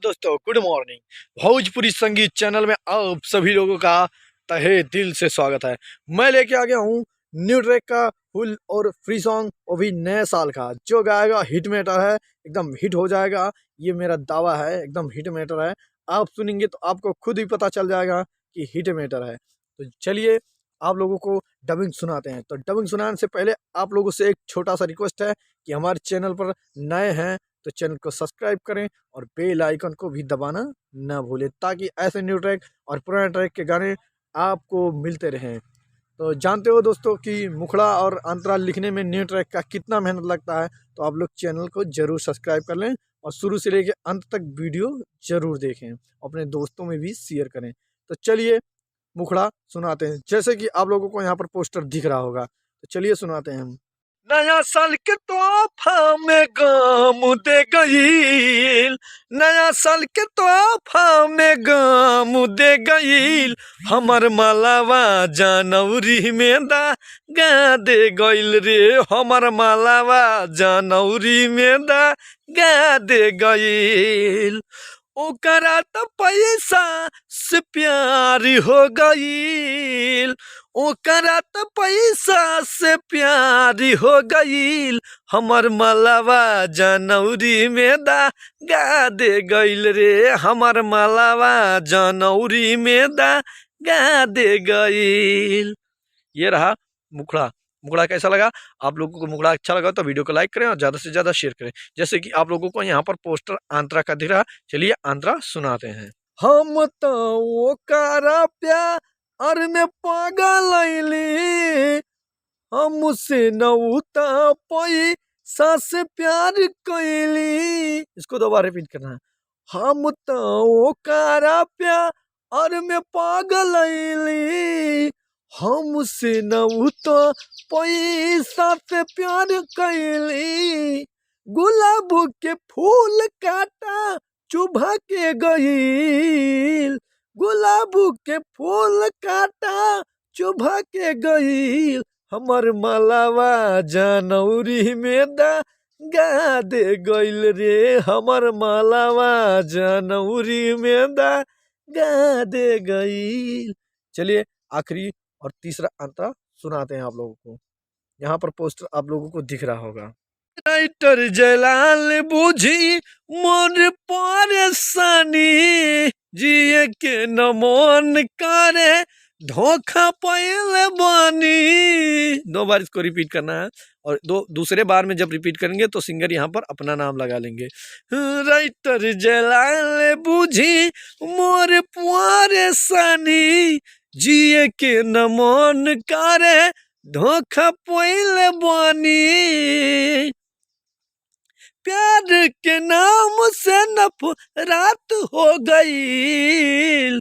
दोस्तों good morning. Bhojpuri संगीत channel में आप सभी लोगों का तहे दिल से स्वागत है। मैं लेके आ गया हूँ न्यू ट्रैक का फुल और फ्री सॉन्ग, वो भी नए साल का। जो गाएगा हिट मेटर है, एकदम हिट हो जाएगा, ये मेरा दावा है। एकदम हिट मेटर है, आप सुनेंगे तो आपको खुद ही पता चल जाएगा कि हिट मेटर है। तो चलिए आप लोगों को डबिंग सुनाते हैं। तो डबिंग सुनाने से पहले आप लोगों से एक छोटा सा रिक्वेस्ट है कि हमारे चैनल पर नए हैं तो चैनल को सब्सक्राइब करें और बेल आइकन को भी दबाना ना भूलें, ताकि ऐसे न्यू ट्रैक और पुराने ट्रैक के गाने आपको मिलते रहें। तो जानते हो दोस्तों कि मुखड़ा और अंतराल लिखने में न्यू ट्रैक का कितना मेहनत लगता है। तो आप लोग चैनल को जरूर सब्सक्राइब कर लें और शुरू से लेकर अंत तक वीडियो जरूर देखें, अपने दोस्तों में भी शेयर करें। तो चलिए मुखड़ा सुनाते हैं। जैसे कि आप लोगों को यहाँ पर पोस्टर दिख रहा होगा, तो चलिए सुनाते हैं हम। नया साल के तोहफा में गम दे गईल, नया साल के तोहफा में गम दे गईल, हमर मालावा जानवरी में गा दे गईल रे, हमर मालावा जानवरी में गा दे गईल। ओकरा तो पैसा से प्यार हो गईल, ओकरा तो पैसा से प्यार हो गईल, हमर मलावा जनवरी में गा दे गईल रे, हमर मलावा जनवरी में गा दे गईल। ये रहा मुखड़ा। मुखड़ा कैसा लगा? आप लोगों को मुखड़ा अच्छा लगा तो वीडियो को लाइक करें और ज़्यादा से ज़्यादा शेयर करें। जैसे कि आप लोगों को यहाँ पर पोस्टर आंतरा का दिख रहा। चलिए आंतरा सुनाते हैं। हम तो ओकरा प्यार में पागल अइली, हमसे नौता पैसा से प्यार कैली। इसको दोबारा रिपीट करना है। हम तो ओकरा प्यार में पागल अइली, हमसे नौता पैसा से प्यार कैली, गुलाब के फूल काटा चुभा के गईल, गुलाब के फूल काटा चुभा के गईल, हमर मलावा जनवरी में गा दे गईल रे, हमर मलावा जनवरी में गा दे गईल। चलिए आखिरी और तीसरा अंतरा सुनाते हैं आप लोगों को। यहाँ पर पोस्टर आप लोगों को दिख रहा होगा। राइटर जलाल बुझी मोर परेशानी, जिए के न मन करे धोखा पाइल बानी। 2 बार इसको रिपीट करना है और दूसरे बार में जब रिपीट करेंगे तो सिंगर यहाँ पर अपना नाम लगा लेंगे। राइटर जलाल बुझी मोर परेशानी, जिए के न मन करे धोखा पाइल बानी, प्यार के नाम से नफरत हो गई,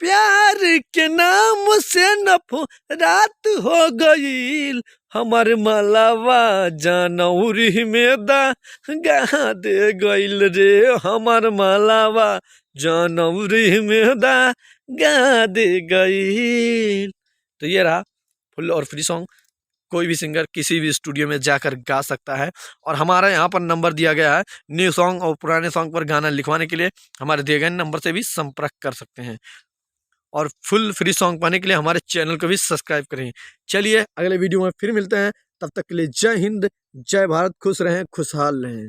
प्यार के नाम से नफरत हो गई, हमर मलावा जनवरी में गा दे गईल रे, हमर मलावा जनवरी में गा दे गईल। तो ये रहा फुल और फ्री सॉन्ग। कोई भी सिंगर किसी भी स्टूडियो में जाकर गा सकता है और हमारा यहाँ पर नंबर दिया गया है। न्यू सॉन्ग और पुराने सॉन्ग पर गाना लिखवाने के लिए हमारे दिए गए नंबर से भी संपर्क कर सकते हैं और फुल फ्री सॉन्ग पाने के लिए हमारे चैनल को भी सब्सक्राइब करें। चलिए अगले वीडियो में फिर मिलते हैं, तब तक के लिए जय हिंद, जय भारत, खुश रहें, खुशहाल रहें।